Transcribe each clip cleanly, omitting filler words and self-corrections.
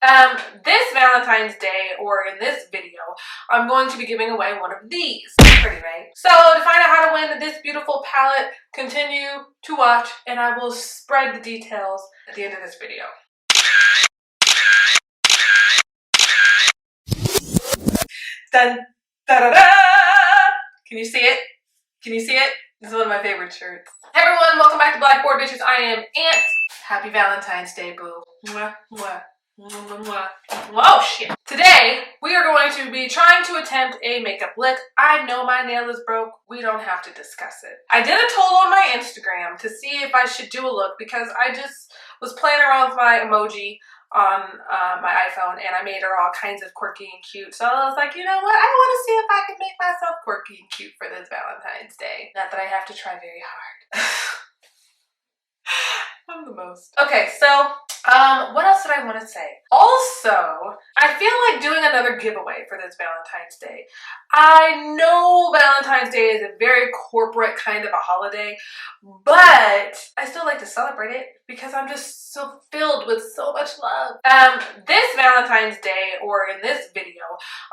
This Valentine's Day, or in this video, I'm going to be giving away one of these. Pretty, right? So to find out how to win this beautiful palette, continue to watch, and I will spread the details at the end of this video. Dun, da da da! Can you see it? Can you see it? This is one of my favorite shirts. Hey everyone, welcome back to Blkbored, bitches. I am Ant. Happy Valentine's Day, boo. Mwah, mwah. Oh shit. Today, we are going to be trying to attempt a makeup look. I know my nail is broke. We don't have to discuss it. I did a poll on my Instagram to see if I should do a look because I just was playing around with my emoji on my iPhone and I made her all kinds of quirky and cute. So I was like, you know what? I want to see if I can make myself quirky and cute for this Valentine's Day. Not that I have to try very hard. I'm the most. Okay, so what else did I want to say? Also, I feel like doing another giveaway for this Valentine's Day. I know Valentine's Day is a very corporate kind of a holiday, but I still like to celebrate it because I'm just so filled with so much love. This Valentine's Day, or in this video,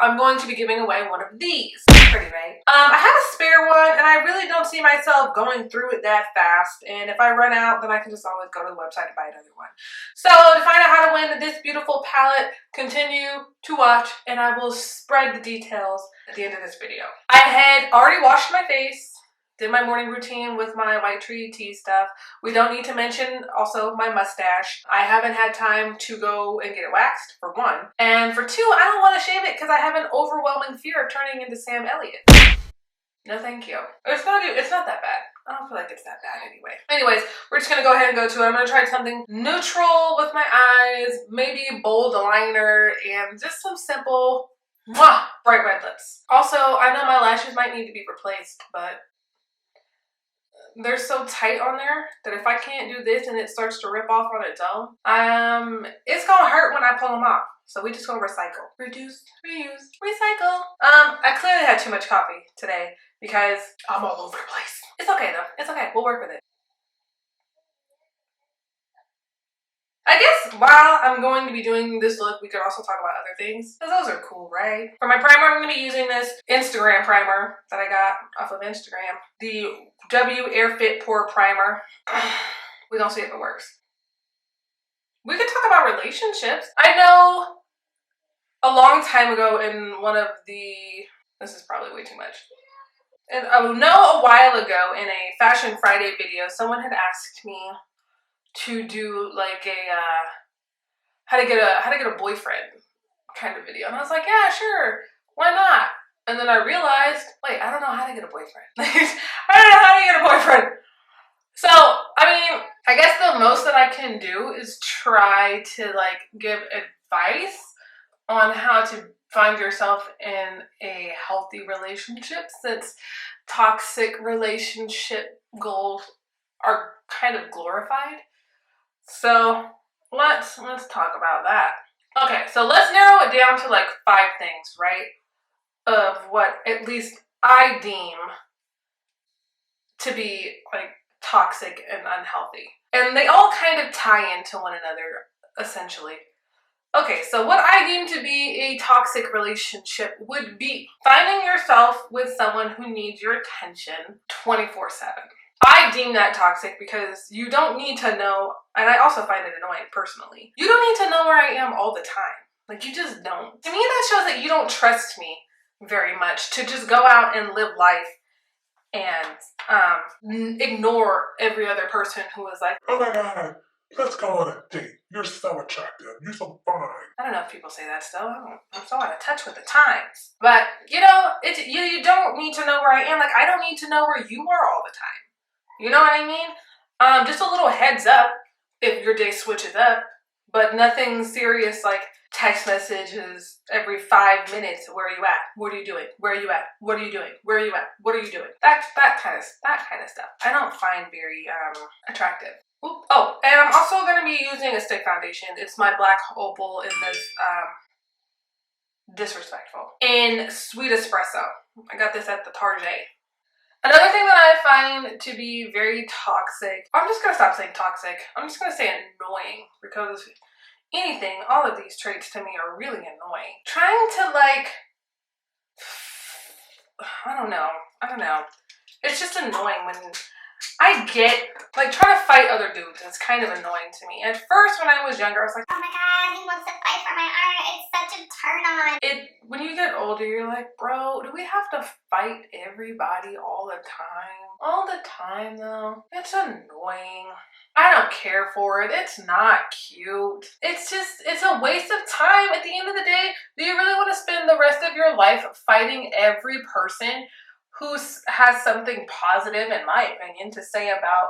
I'm going to be giving away one of these. Pretty, right? I have a spare one and I really don't see myself going through it that fast, and if I run out, then I can just always go to the website and buy another one. So to find out how to win this beautiful palette, continue to watch and I will spread the details at the end of this video. I had already washed my face, did my morning routine with my white tree tea stuff. We don't need to mention also my mustache. I haven't had time to go and get it waxed, for one. And for two, I don't want to shave it because I have an overwhelming fear of turning into Sam Elliott. No thank you. It's not that bad. I don't feel like it's that bad anyway. Anyways, we're just gonna go ahead and go to it. I'm gonna try something neutral with my eyes, maybe bold liner, and just some simple, bright red lips. Also, I know my lashes might need to be replaced, but they're so tight on there that if I can't do this and it starts to rip off on its own, it's gonna hurt when I pull them off. So we just gonna recycle. Reduce, reuse, recycle. I clearly had too much coffee today because I'm all over the place. It's okay though, it's okay, we'll work with it. I guess while I'm going to be doing this look, we could also talk about other things, because those are cool, right? For my primer, I'm going to be using this Instagram primer that I got off of Instagram. The W Air Fit Pore Primer. We're going to see if it works. We could talk about relationships. I know a long time ago in one of the... This is probably way too much. And I know a while ago in a Fashion Friday video, someone had asked me to do like a how to get a boyfriend kind of video, and I was like, yeah, sure, why not? And then I realized, wait, I don't know how to get a boyfriend. I don't know how to get a boyfriend. So I mean, I guess the most that I can do is try to like give advice on how to find yourself in a healthy relationship, since toxic relationship goals are kind of glorified. So let's talk about that. Okay, so let's narrow it down to like 5 things, right? Of what at least I deem to be like toxic and unhealthy. And they all kind of tie into one another, essentially. Okay, so what I deem to be a toxic relationship would be finding yourself with someone who needs your attention 24/7. I deem that toxic because you don't need to know, and I also find it annoying personally. You don't need to know where I am all the time. Like, you just don't. To me, that shows that you don't trust me very much to just go out and live life and ignore every other person who is like, oh my god, let's go on a date. You're so attractive. You're so fine. I don't know if people say that still. I'm so out of touch with the times. But, you know, you don't need to know where I am. Like, I don't need to know where you are all the time. You know what I mean? Just a little heads up if your day switches up, but nothing serious like text messages every 5 minutes. Where are you at? What are you doing? Where are you at? What are you doing? Where are you at? What are you doing? That kind of stuff. I don't find very attractive. Oop. Oh, and I'm also going to be using a stick foundation. It's my Black Opal in this Disrespectful in Sweet Espresso. I got this at the Target. Another thing that I find to be very toxic, I'm just going to stop saying toxic. I'm just going to say annoying, because anything, all of these traits to me are really annoying. Trying to like, I don't know. It's just annoying when I get, like, trying to fight other dudes is kind of annoying to me. At first, when I was younger, I was like, oh my god, he wants to fight for my honor. It's such a turn on. When you get older, you're like, bro, do we have to fight everybody all the time? All the time, though? It's annoying. I don't care for it. It's not cute. It's a waste of time. At the end of the day, do you really want to spend the rest of your life fighting every person who has something positive, in my opinion, to say about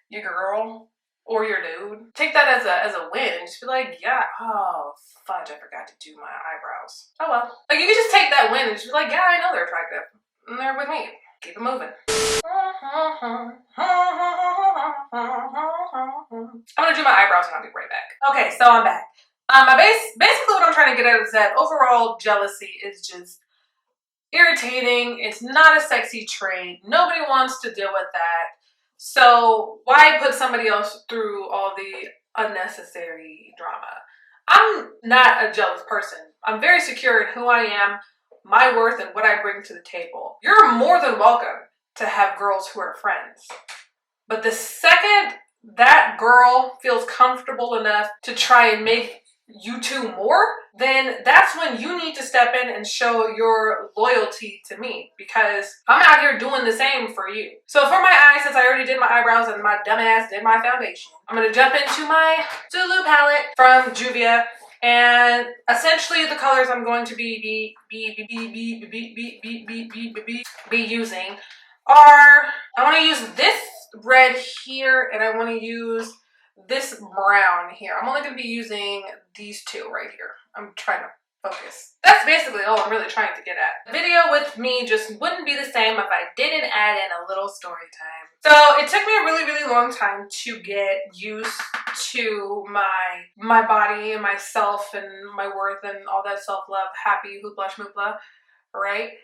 your girl or your dude? Take that as a win. Just be like, yeah, oh fudge, I forgot to do my eyebrows. Oh well. Like, you can just take that win and just be like, yeah, I know they're attractive. And they're with me. Keep it moving. I'm gonna do my eyebrows and I'll be right back. Okay, so I'm back. Basically what I'm trying to get at is that overall jealousy is just irritating. It's not a sexy trait. Nobody wants to deal with that. So why put somebody else through all the unnecessary drama? I'm not a jealous person. I'm very secure in who I am, my worth, and what I bring to the table. You're more than welcome to have girls who are friends. But the second that girl feels comfortable enough to try and make you two more, then that's when you need to step in and show your loyalty to me, because I'm out here doing the same for you. So for my eyes, since I already did my eyebrows and my dumb ass did my foundation, I'm gonna jump into my Zulu palette from Juvia, and essentially the colors I'm going to be using are, I want to use this red here, and I want to use this brown here. I'm only going to be using these two right here. I'm trying to focus. That's basically all I'm really trying to get at. The video with me just wouldn't be the same if I didn't add in a little story time. So it took me a really, really long time to get used to my body and myself and my worth and all that self-love, happy, hoopla, schmoopla, right?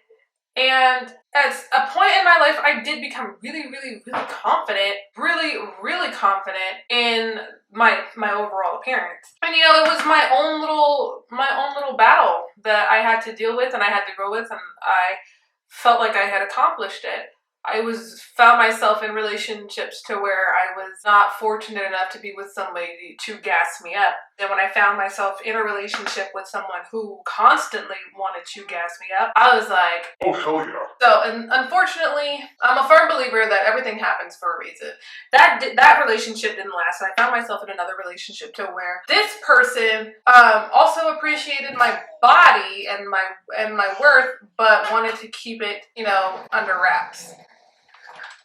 And at a point in my life, I did become really, really, really confident, really confident in my overall appearance. And you know, it was my own little battle that I had to deal with and I had to grow with, and I felt like I had accomplished it. I found myself in relationships to where I was not fortunate enough to be with somebody to gas me up. And when I found myself in a relationship with someone who constantly wanted to gas me up, I was like, oh hell yeah. So, and unfortunately, I'm a firm believer that everything happens for a reason. That relationship didn't last, and I found myself in another relationship to where this person also appreciated my body and my worth, but wanted to keep it, you know, under wraps.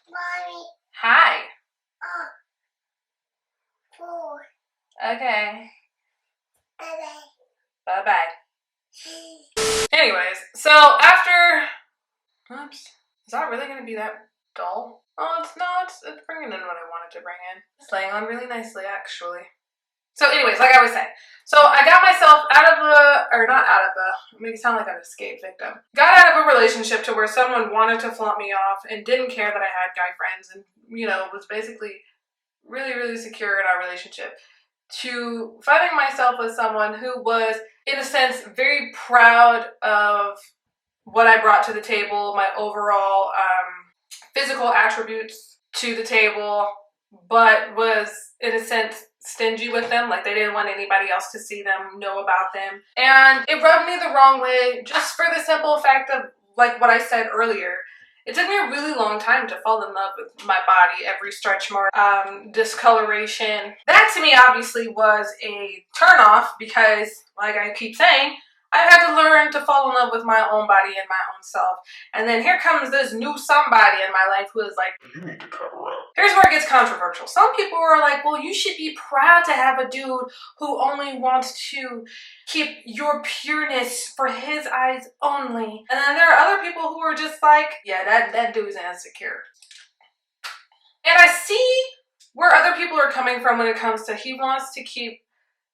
Mommy. Hi. Food. Okay. Bye-bye. Bye-bye. Anyways, so after... Oops. Is that really going to be that dull? Oh, it's not. It's bringing in what I wanted to bring in. It's laying on really nicely, actually. So anyways, like I was saying, so I got myself make it sound like an escape victim. Got out of a relationship to where someone wanted to flaunt me off and didn't care that I had guy friends, and, you know, was basically really, really secure in our relationship, to finding myself with someone who was, in a sense, very proud of what I brought to the table, my overall physical attributes to the table, but was, in a sense, stingy with them. Like, they didn't want anybody else to see them, know about them. And it rubbed me the wrong way, just for the simple fact of, like what I said earlier, it took me a really long time to fall in love with my body, every stretch mark, discoloration. That to me obviously was a turnoff, because, like I keep saying, I've had to learn to fall in love with my own body and my own self. And then here comes this new somebody in my life who is like, You need to cut her out. here's where it gets controversial. Some people are like, well, you should be proud to have a dude who only wants to keep your pureness for his eyes only. And then there are other people who are just like, yeah, that dude's insecure. And I see where other people are coming from when it comes to, he wants to keep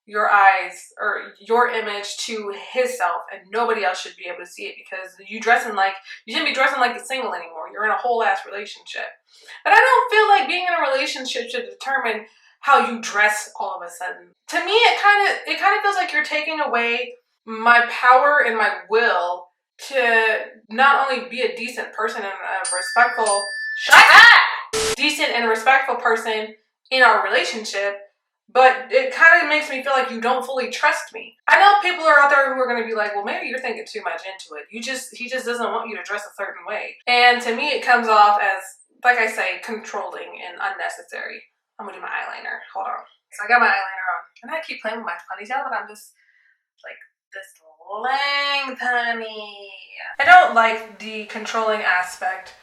your eyes or your image to his self, and nobody else should be able to see it, because you shouldn't be dressing like a single anymore. You're in a whole ass relationship. But I don't feel like being in a relationship should determine how you dress all of a sudden. To me, it kind of feels like you're taking away my power and my will to not only be a decent person and a respectful, decent and respectful person in our relationship, but it kind of makes me feel like you don't fully trust me. I know people are out there who are going to be like, well, maybe you're thinking too much into it. He just doesn't want you to dress a certain way. And to me, it comes off as, like I say, controlling and unnecessary. I'm going to do my eyeliner. Hold on. So I got my eyeliner on. And I keep playing with my ponytail, but I'm just like this length, honey. I don't like the controlling aspect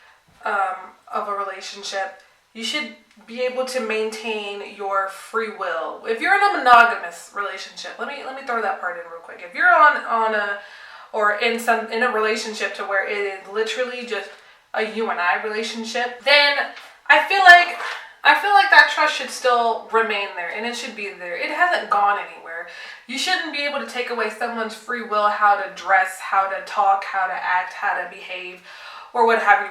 of a relationship. You should be able to maintain your free will. If you're in a monogamous relationship, let me throw that part in real quick. If you're in a relationship to where it is literally just a you and I relationship, then I feel like that trust should still remain there, and it should be there. It hasn't gone anywhere. You shouldn't be able to take away someone's free will, how to dress, how to talk, how to act, how to behave, or what have you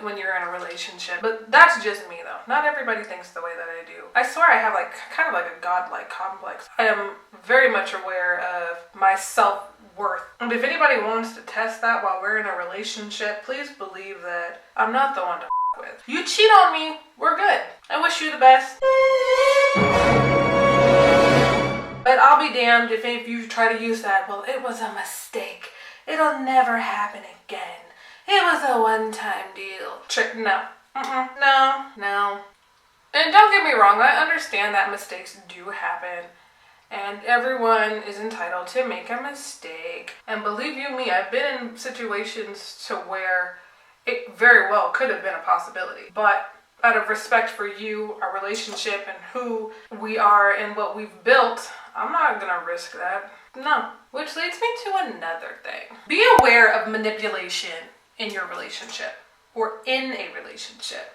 when you're in a relationship. But that's just me though. Not everybody thinks the way that I do. I swear I have kind of like a godlike complex. I am very much aware of my self-worth. And if anybody wants to test that while we're in a relationship, please believe that I'm not the one to with. You cheat on me, we're good. I wish you the best. But I'll be damned if you try to use that, well, it was a mistake. It'll never happen again. It was a one-time deal. No. No. And don't get me wrong, I understand that mistakes do happen. And everyone is entitled to make a mistake. And believe you me, I've been in situations to where it very well could have been a possibility. But out of respect for you, our relationship, and who we are and what we've built, I'm not gonna risk that. No. Which leads me to another thing. Be aware of manipulation in your relationship or in a relationship.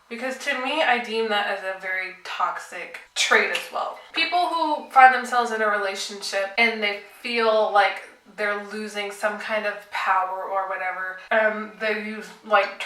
Because to me, I deem that as a very toxic trait as well. People who find themselves in a relationship and they feel like they're losing some kind of power or whatever, they use like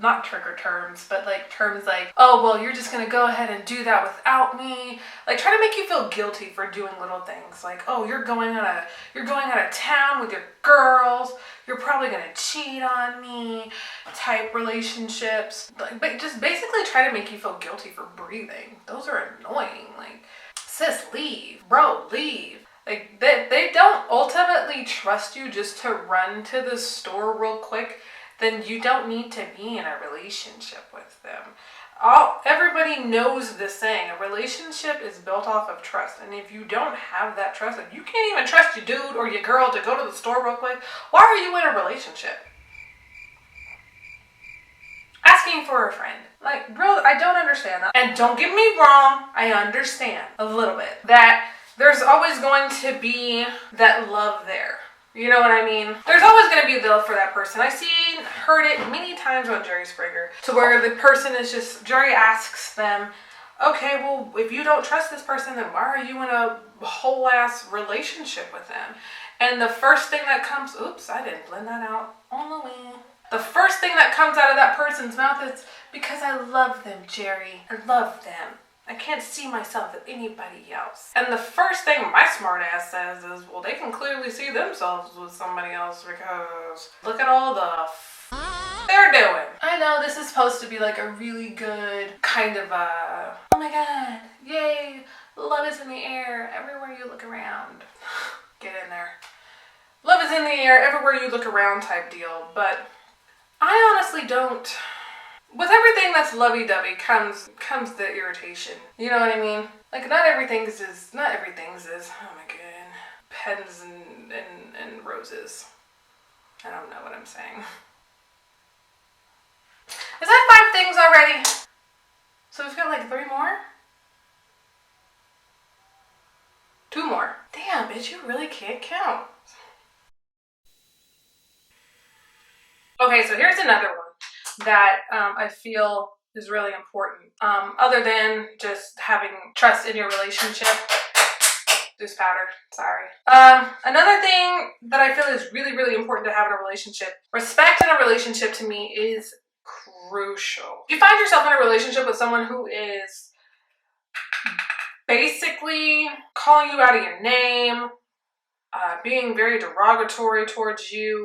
not trigger terms, but like terms like, oh, well, you're just gonna go ahead and do that without me. Like try to make you feel guilty for doing little things. Like, oh, you're going out of town with your girls. You're probably gonna cheat on me type relationships. Like, just basically try to make you feel guilty for breathing. Those are annoying. Like, sis, leave. Bro, leave. Like, they don't ultimately trust you just to run to the store real quick. Then you don't need to be in a relationship with them. Everybody knows this saying, a relationship is built off of trust. And if you don't have that trust, if you can't even trust your dude or your girl to go to the store real quick, why are you in a relationship? Asking for a friend. Like, bro, I don't understand that. And don't get me wrong, I understand a little bit that there's always going to be that love there. You know what I mean? There's always going to be the love for that person. Heard it many times on Jerry Springer, to where the person is just, Jerry asks them, okay, well, if you don't trust this person, then why are you in a whole ass relationship with them? And the first thing that comes, oops, I didn't blend that out on the wing. The first thing that comes out of that person's mouth is, because I love them, Jerry. I love them. I can't see myself as anybody else. And the first thing my smart ass says is, well, they can clearly see themselves with somebody else because look at all the they're doing. I know this is supposed to be like a really good kind of oh my god, yay, love is in the air everywhere you look around. Get in there. Love is in the air everywhere you look around type deal, but I honestly don't. With everything that's lovey-dovey comes the irritation. You know what I mean? Like not everything's is, oh my god, pens and roses. I don't know what I'm saying. Is that 5 things already? So we've got like 3 more? 2 more. Damn, bitch, you really can't count. Okay, so here's another one that I feel is really important. Other than just having trust in your relationship. Loose powder, sorry. Another thing that I feel is really, really important to have in a relationship. Respect in a relationship to me is crucial. If you find yourself in a relationship with someone who is basically calling you out of your name, being very derogatory towards you,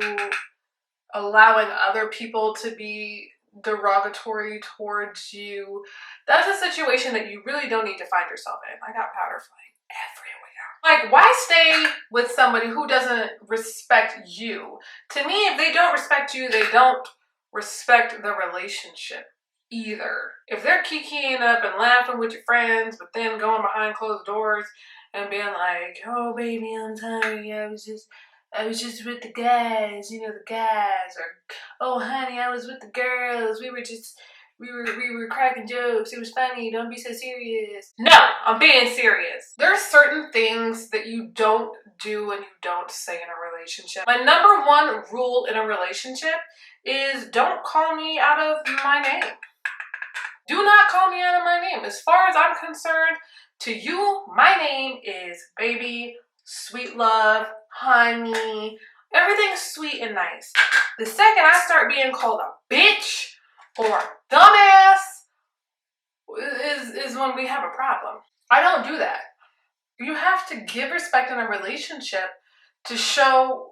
allowing other people to be derogatory towards you. That's a situation that you really don't need to find yourself in. I got powder flying everywhere. Like, why stay with somebody who doesn't respect you? To me, if they don't respect you, they don't respect the relationship either. If they're kikiing up and laughing with your friends, but then going behind closed doors and being like, "Oh baby, I'm sorry, I was just with the guys, you know, the guys," or, "Oh honey, I was with the girls, we were cracking jokes, it was funny, don't be so serious." No, I'm being serious. There are certain things that you don't do and you don't say in a relationship. My number one rule in a relationship is don't call me out of my name. Do not call me out of my name. As far as I'm concerned, to you, my name is baby, sweet love, honey. Everything's sweet and nice. The second I start being called a bitch or a dumbass is when we have a problem. I don't do that. You have to give respect in a relationship to show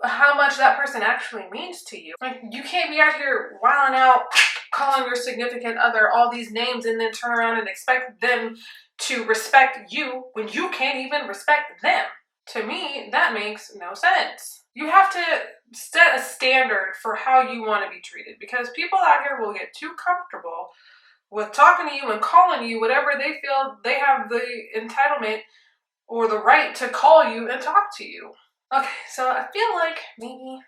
how much that person actually means to you. Like, you can't be out here wilding out, calling your significant other all these names and then turn around and expect them to respect you when you can't even respect them. To me, that makes no sense. You have to set a standard for how you want to be treated, because people out here will get too comfortable with talking to you and calling you whatever they feel they have the entitlement or the right to call you and talk to you. Okay, so I feel like maybe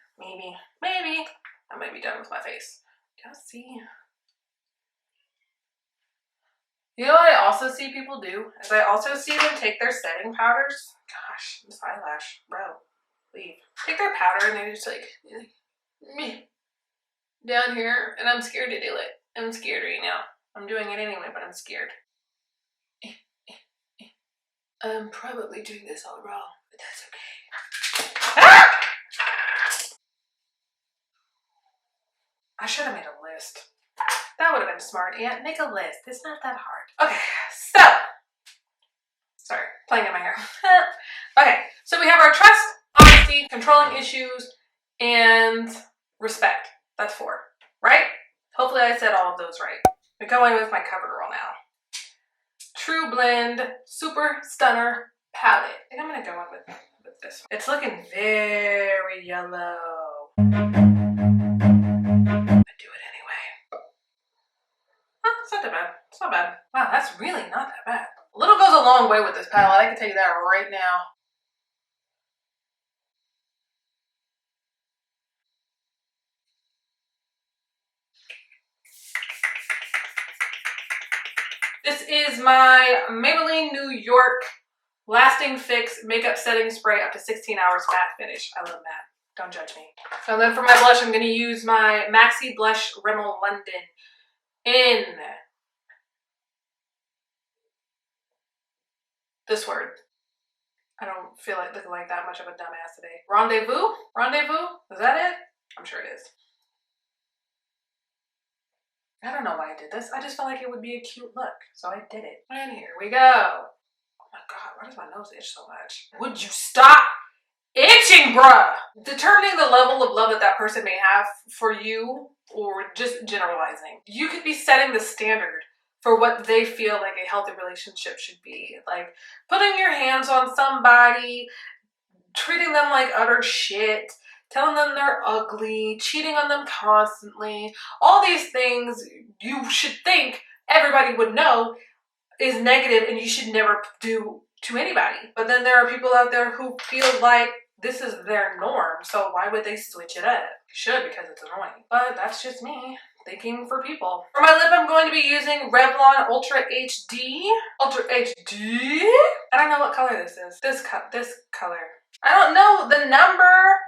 I might be done with my face. Just see. You know what I also see people do? Is I also see them take their setting powders. Gosh, this eyelash, bro, leave. Take their powder and they're just like me down here, and I'm scared to do it. I'm scared right now. I'm doing it anyway, but I'm scared. I'm probably doing this all wrong, but that's okay. Ah! I should have made a list. That would have been smart, Aunt. Make a list. It's not that hard. Okay, so. Sorry, playing in my hair. Okay, so we have our trust, honesty, controlling issues, and respect. That's 4, right? Hopefully I said all of those right. I'm going with my CoverGirl now. True Blend Super Stunner Palette. I think I'm going to go in with this one. It's looking very yellow. I do it anyway. Oh, it's not that bad. It's not bad. Wow, that's really not that bad. A little goes a long way with this palette. I can tell you that right now. This is my Maybelline New York Lasting Fix Makeup Setting Spray up to 16 hours matte finish. I love matte. Don't judge me. So then for my blush, I'm going to use my Maxi Blush Rimmel London in this word. I don't feel like looking like that much of a dumbass today. Rendezvous? Rendezvous? Is that it? I'm sure it is. I don't know why I did this. I just felt like it would be a cute look, so I did it. And here we go. Oh my god, why does my nose itch so much? Would you stop itching, bruh? Determining the level of love that that person may have for you, or just generalizing. You could be setting the standard for what they feel like a healthy relationship should be. Like putting your hands on somebody, treating them like utter shit, telling them they're ugly, cheating on them constantly. All these things you should think everybody would know is negative and you should never do to anybody. But then there are people out there who feel like this is their norm, so why would they switch it up? You should, because it's annoying. But that's just me thinking for people. For my lip, I'm going to be using Revlon Ultra HD. Ultra HD? I don't know what color this is. This color. I don't know the number.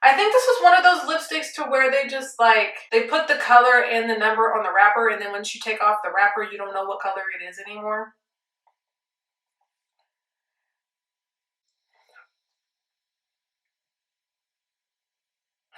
I think this was one of those lipsticks to where they just like, they put the color and the number on the wrapper, and then once you take off the wrapper, you don't know what color it is anymore.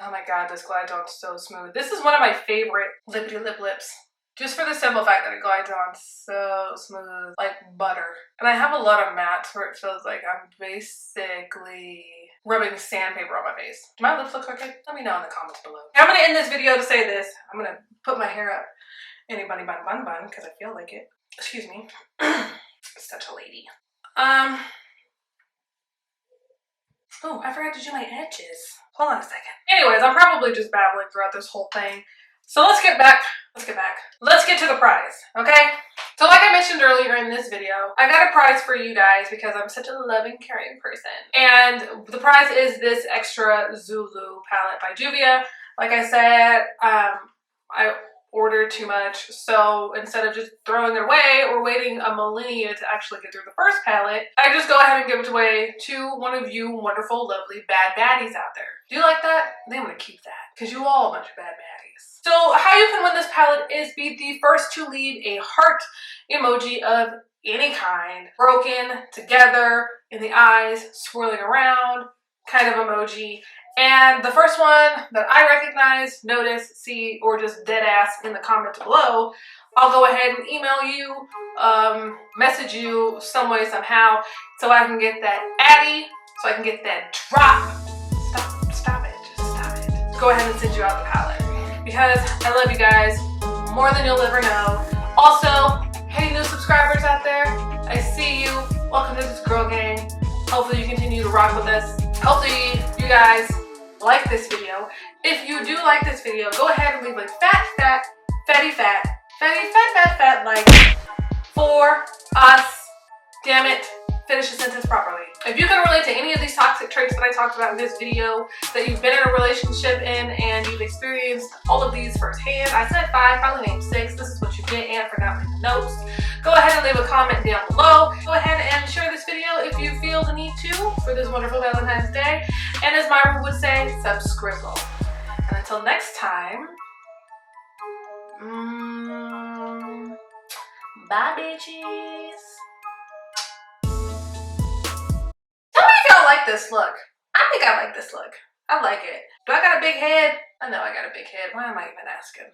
Oh my god, this Glide Dog's so smooth. This is one of my favorite lippity lip lips. Just for the simple fact that it glides on so smooth, like butter. And I have a lot of mats where it feels like I'm basically rubbing sandpaper on my face. Do my lips look crooked? Let me know in the comments below. I'm gonna end this video to say this. I'm gonna put my hair up in a bunny bun bun bun because I feel like it. Excuse me. Such a lady. Oh, I forgot to do my edges. Hold on a second. Anyways, I'm probably just babbling throughout this whole thing. So let's get to the prize, okay? So like I mentioned earlier in this video, I got a prize for you guys because I'm such a loving, caring person. And the prize is this extra Zulu palette by Juvia. Like I said, I ordered too much, so instead of just throwing it away or waiting a millennia to actually get through the first palette, I just go ahead and give it away to one of you wonderful, lovely bad baddies out there. Do you like that? Then I'm gonna keep that because you all a bunch of bad baddies. So how you can win this palette is be the first to leave a heart emoji of any kind, broken, together, in the eyes, swirling around kind of emoji. And the first one that I recognize, notice, see, or just dead ass in the comments below, I'll go ahead and email you, message you some way, somehow, so I can get that addy, so I can get that drop. Stop it, just stop it. Go ahead and send you out the palette. Because I love you guys more than you'll ever know. Also, hey new subscribers out there, I see you. Welcome to this girl gang. Hopefully you continue to rock with us. Hopefully you guys like this video. If you do like this video, go ahead and leave a fatty fat like for us. Damn it, finish the sentence properly. If you can relate to any of these toxic traits that I talked about in this video, that you've been in a relationship in and you've experienced all of these firsthand, I said 5, probably named 6. This is what you get and forgot my notes. Go ahead and leave a comment down below. Go ahead and share this video if you feel the need to for this wonderful Valentine's Day. And as Myra would say, subscribble. And until next time, bye bitches. Tell me if y'all like this look. I think I like this look. I like it. Do I got a big head? I know I got a big head. Why am I even asking?